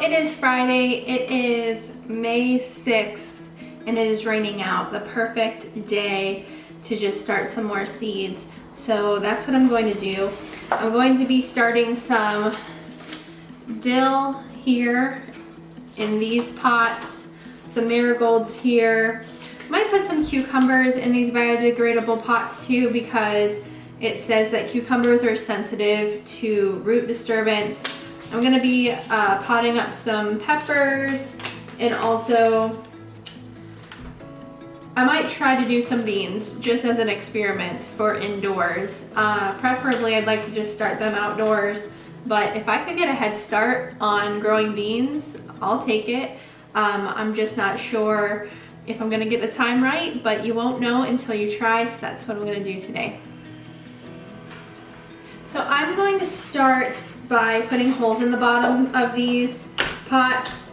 it is Friday. It is May 6th and it is raining out. The perfect day to just start some more seeds. So that's what I'm going to do. I'm going to be starting some dill here in these pots, some marigolds here. Might put some cucumbers in these biodegradable pots too, because it says that cucumbers are sensitive to root disturbance. I'm gonna be potting up some peppers, and also I might try to do some beans just as an experiment for indoors. Preferably I'd like to just start them outdoors, but if I could get a head start on growing beans, I'll take it. I'm just not sure if I'm gonna get the time right, but you won't know until you try, so that's what I'm gonna do today. So I'm going to start by putting holes in the bottom of these pots.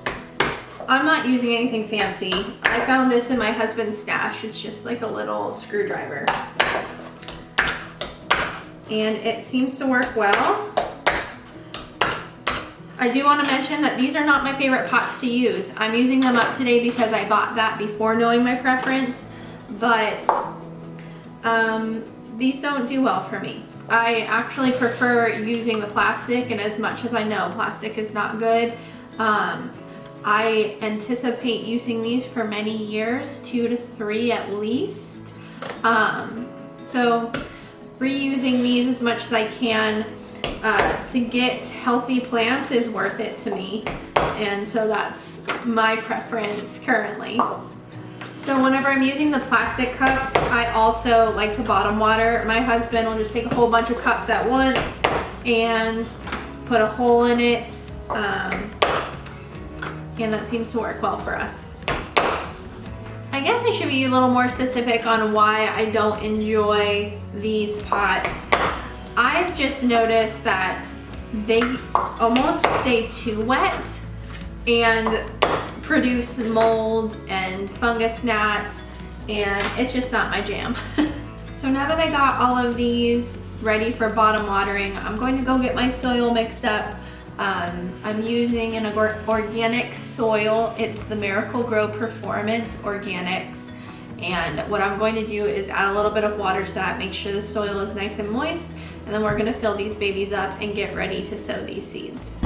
I'm not using anything fancy. I found this in my husband's stash. It's just like a little screwdriver. And it seems to work well. I do want to mention that these are not my favorite pots to use. I'm using them up today because I bought that before knowing my preference, but these don't do well for me. I actually prefer using the plastic, and as much as I know plastic is not good, I anticipate using these for many years, 2 to 3 at least. So reusing these as much as I can to get healthy plants is worth it to me, and so that's my preference currently. So whenever I'm using the plastic cups, I also like to bottom water. My husband will just take a whole bunch of cups at once and put a hole in it, and that seems to work well for us. I guess I should be a little more specific on why I don't enjoy these pots. I've just noticed that they almost stay too wet and produce mold and fungus gnats, and it's just not my jam. So now that I got all of these ready for bottom watering, I'm going to go get my soil mixed up. I'm using an organic soil. It's the Miracle-Gro Performance Organics, and what I'm going to do is add a little bit of water to that, make sure the soil is nice and moist, and then we're going to fill these babies up and get ready to sow these seeds.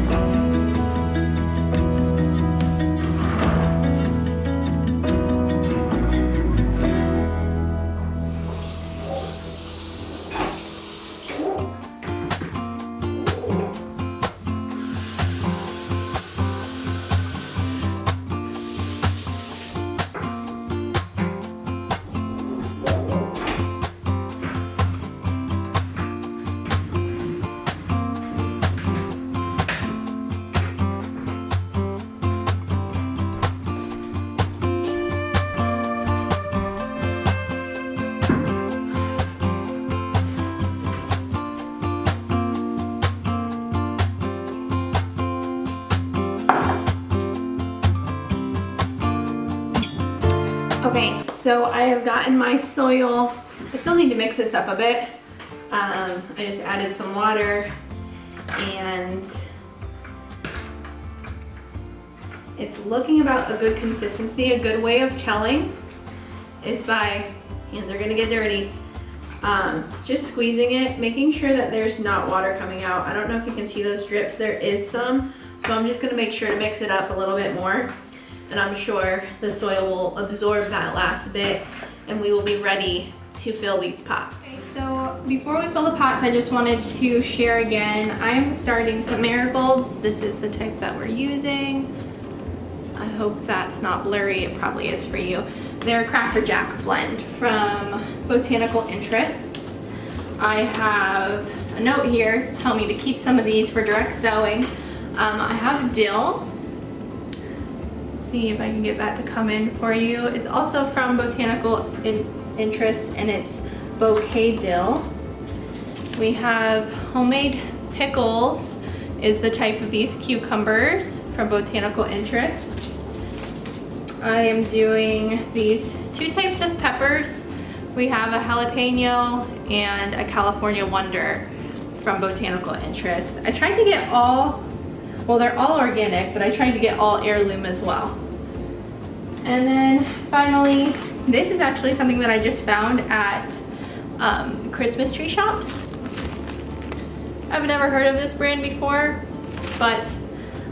Okay, so I have gotten my soil. I still need to mix this up a bit. I just added some water, and it's looking about a good consistency. A good way of telling is by, hands are gonna get dirty, just squeezing it, making sure that there's not water coming out. I don't know if you can see those drips. There is some, so I'm just gonna make sure to mix it up a little bit more, and I'm sure the soil will absorb that last bit, and we will be ready to fill these pots. Okay, so before we fill the pots, I just wanted to share again, I'm starting some marigolds. This is the type that we're using. I hope that's not blurry. It probably is for you. They're a Cracker Jack blend from Botanical Interests. I have a note here to tell me to keep some of these for direct sowing. I have dill. Let's see if I can get that to come in for you. It's also from Botanical Interests, and it's bouquet dill. We have homemade pickles is the type of these cucumbers from Botanical Interests. I am doing these 2 types of peppers. We have a jalapeno and a California Wonder from Botanical Interests. I tried to get all Well, they're all organic, but I tried to get all heirloom as well. And then finally, this is actually something that I just found at Christmas tree shops. I've never heard of this brand before, but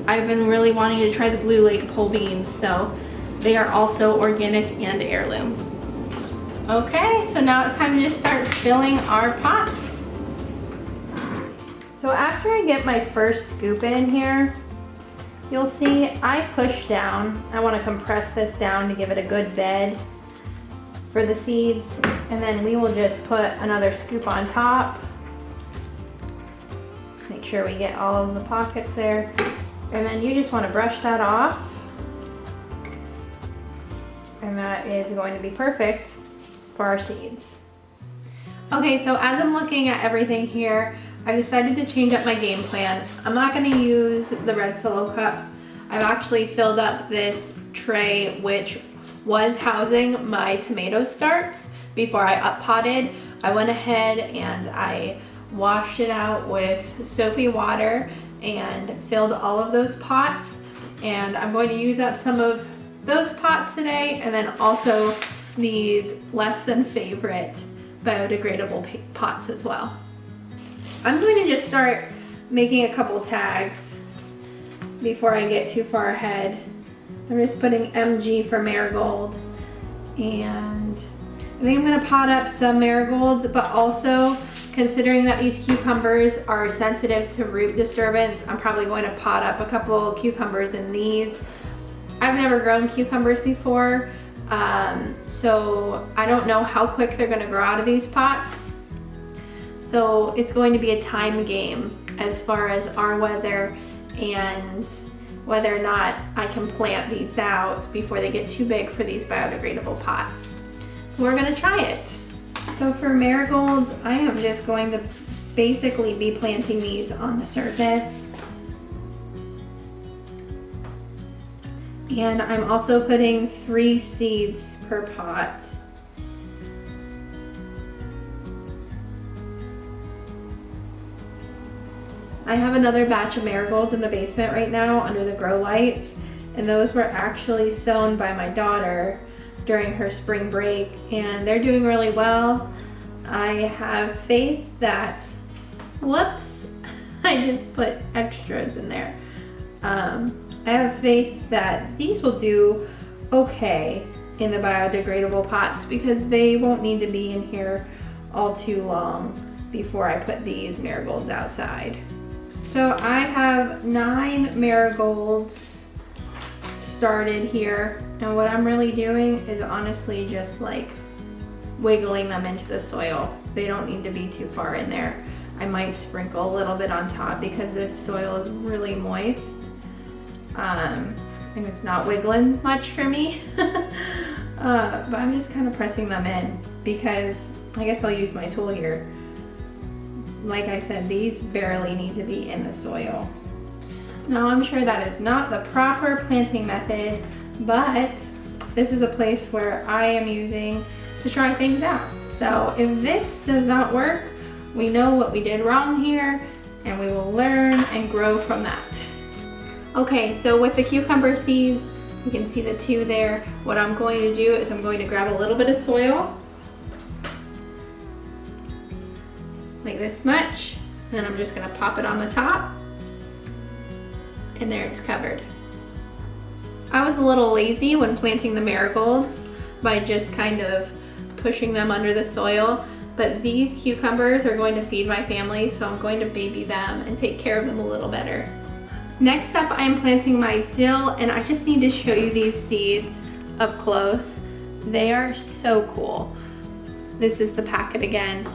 I've been really wanting to try the Blue Lake pole beans, so they are also organic and heirloom. Okay, so now it's time to just start filling our pots. So after I get my first scoop in here, you'll see I push down. I want to compress this down to give it a good bed for the seeds, and then we will just put another scoop on top. Make sure we get all of the pockets there, and then you just want to brush that off, and that is going to be perfect for our seeds. Okay, so as I'm looking at everything here, I've decided to change up my game plan. I'm not going to use the red solo cups. I've actually filled up this tray, which was housing my tomato starts before I up potted. I went ahead and I washed it out with soapy water and filled all of those pots. And I'm going to use up some of those pots today, and then also these less than favorite biodegradable pots as well. I'm going to just start making a couple tags before I get too far ahead. I'm just putting MG for marigold, and I think I'm going to pot up some marigolds, but also considering that these cucumbers are sensitive to root disturbance, I'm probably going to pot up a couple cucumbers in these. I've never grown cucumbers before, so I don't know how quick they're going to grow out of these pots. So it's going to be a time game as far as our weather and whether or not I can plant these out before they get too big for these biodegradable pots. We're going to try it. So for marigolds, I am just going to basically be planting these on the surface. And I'm also putting 3 seeds per pot. I have another batch of marigolds in the basement right now under the grow lights, and those were actually sown by my daughter during her spring break, and they're doing really well. I have faith that, whoops, I just put extras in there. I have faith that these will do okay in the biodegradable pots because they won't need to be in here all too long before I put these marigolds outside. So I have 9 marigolds started here, and what I'm really doing is honestly just like wiggling them into the soil. They don't need to be too far in there. I might sprinkle a little bit on top because this soil is really moist. And it's not wiggling much for me. But I'm just kind of pressing them in because I guess I'll use my tool here. Like I said, these barely need to be in the soil. Now I'm sure that is not the proper planting method, but this is a place where I am using to try things out. So if this does not work, we know what we did wrong here, and we will learn and grow from that. Okay, so with the cucumber seeds, you can see the 2 there. What I'm going to do is I'm going to grab a little bit of soil, like this much, and then I'm just gonna pop it on the top, and there it's covered. I was a little lazy when planting the marigolds by just kind of pushing them under the soil, but these cucumbers are going to feed my family, so I'm going to baby them and take care of them a little better. Next up, I'm planting my dill, and I just need to show you these seeds up close. They are so cool. This is the packet again.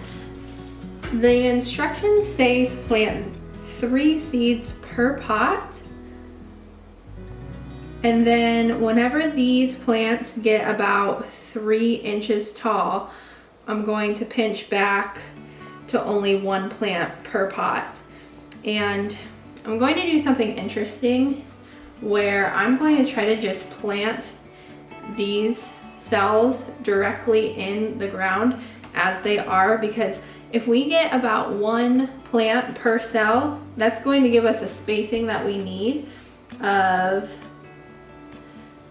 The instructions say to plant 3 seeds per pot, and then whenever these plants get about 3 inches tall, I'm going to pinch back to only 1 plant per pot. And I'm going to do something interesting where I'm going to try to just plant these cells directly in the ground as they are, because If we get about 1 plant per cell, that's going to give us a spacing that we need of,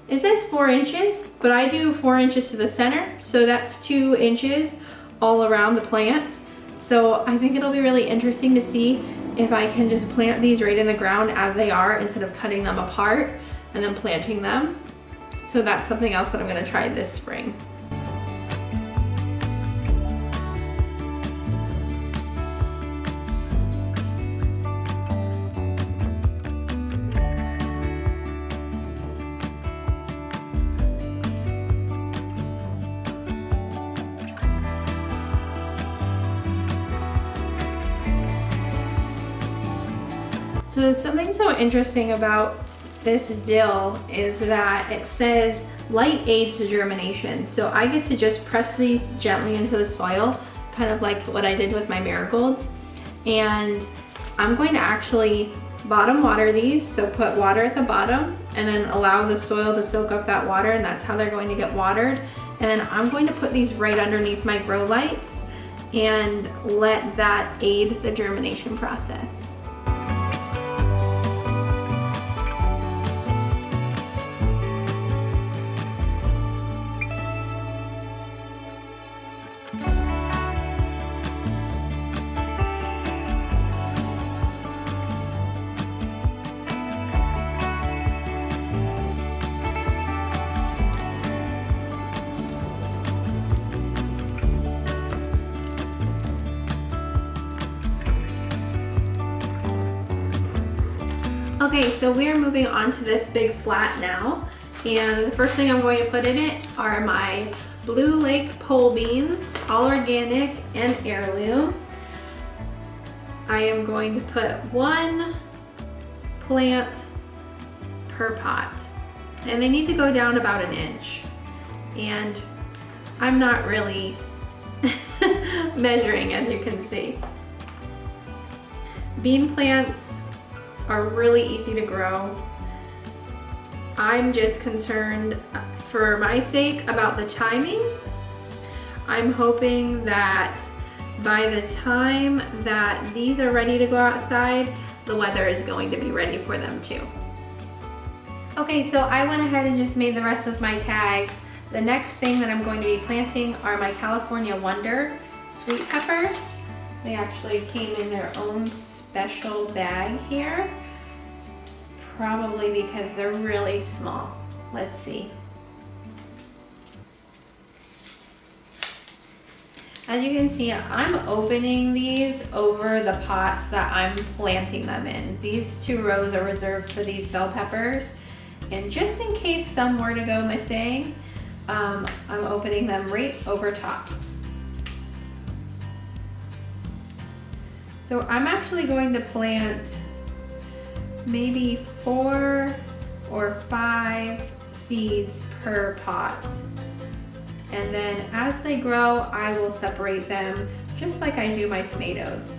it says 4 inches, but I do 4 inches to the center, so that's 2 inches all around the plant. So I think it'll be really interesting to see if I can just plant these right in the ground as they are instead of cutting them apart and then planting them. So that's something else that I'm gonna try this spring. So something so interesting about this dill is that it says light aids to germination. So I get to just press these gently into the soil, kind of like what I did with my marigolds. And I'm going to actually bottom water these. So put water at the bottom and then allow the soil to soak up that water, and that's how they're going to get watered. And then I'm going to put these right underneath my grow lights and let that aid the germination process. Okay, so we are moving on to this big flat now, and the first thing I'm going to put in it are my Blue Lake pole beans, all organic and heirloom. I am going to put 1 plant per pot, and they need to go down about 1 inch. And I'm not really measuring, as you can see. Bean plants are really easy to grow. I'm just concerned for my sake about the timing. I'm hoping that by the time that these are ready to go outside, the weather is going to be ready for them too. Okay, so I went ahead and just made the rest of my tags. The next thing that I'm going to be planting are my California Wonder sweet peppers. They actually came in their own special bag here, probably because they're really small. Let's see. As you can see, I'm opening these over the pots that I'm planting them in. These 2 rows are reserved for these bell peppers, and just in case some were to go missing, I'm opening them right over top. So I'm actually going to plant maybe 4 or 5 seeds per pot. And then as they grow, I will separate them just like I do my tomatoes.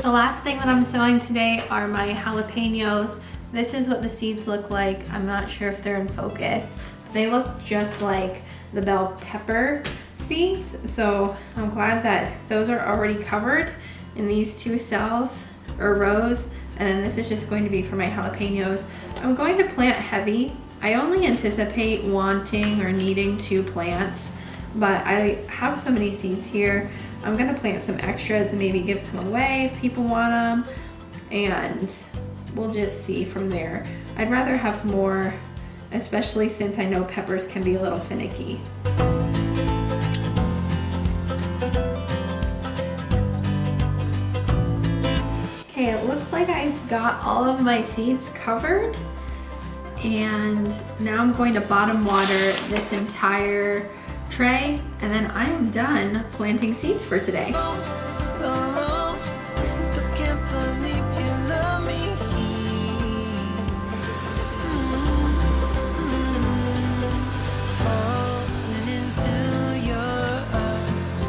The last thing that I'm sowing today are my jalapenos. This is what the seeds look like. I'm not sure if they're in focus. They look just like the bell pepper seeds. So I'm glad that those are already covered in these 2 cells or rows. And then this is just going to be for my jalapenos. I'm going to plant heavy. I only anticipate wanting or needing 2 plants, but I have so many seeds here. I'm gonna plant some extras and maybe give some away if people want them, and we'll just see from there. I'd rather have more, especially since I know peppers can be a little finicky. Okay, it looks like I've got all of my seeds covered, and now I'm going to bottom water this entire tray, and then I am done planting seeds for today. Still can't believe you love me. Falling into your arms,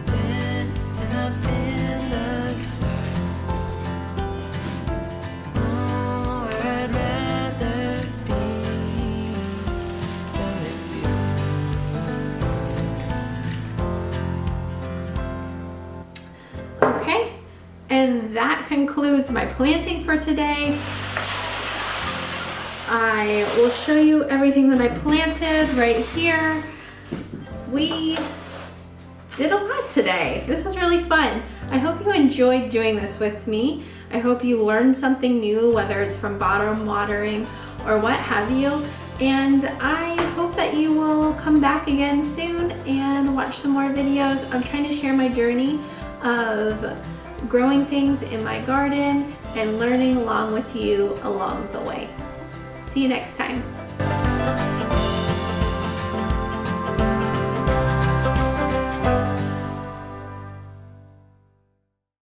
dancing up in the stars. Oh, where I'd rather be than with you. Okay, and that concludes my planting for today. I will show you everything that I planted right here. We did a lot today. This was really fun. I hope you enjoyed doing this with me. I hope you learned something new, whether it's from bottom watering or what have you. And I hope that you will come back again soon and watch some more videos. I'm trying to share my journey of growing things in my garden and learning along with you along the way. See you next time.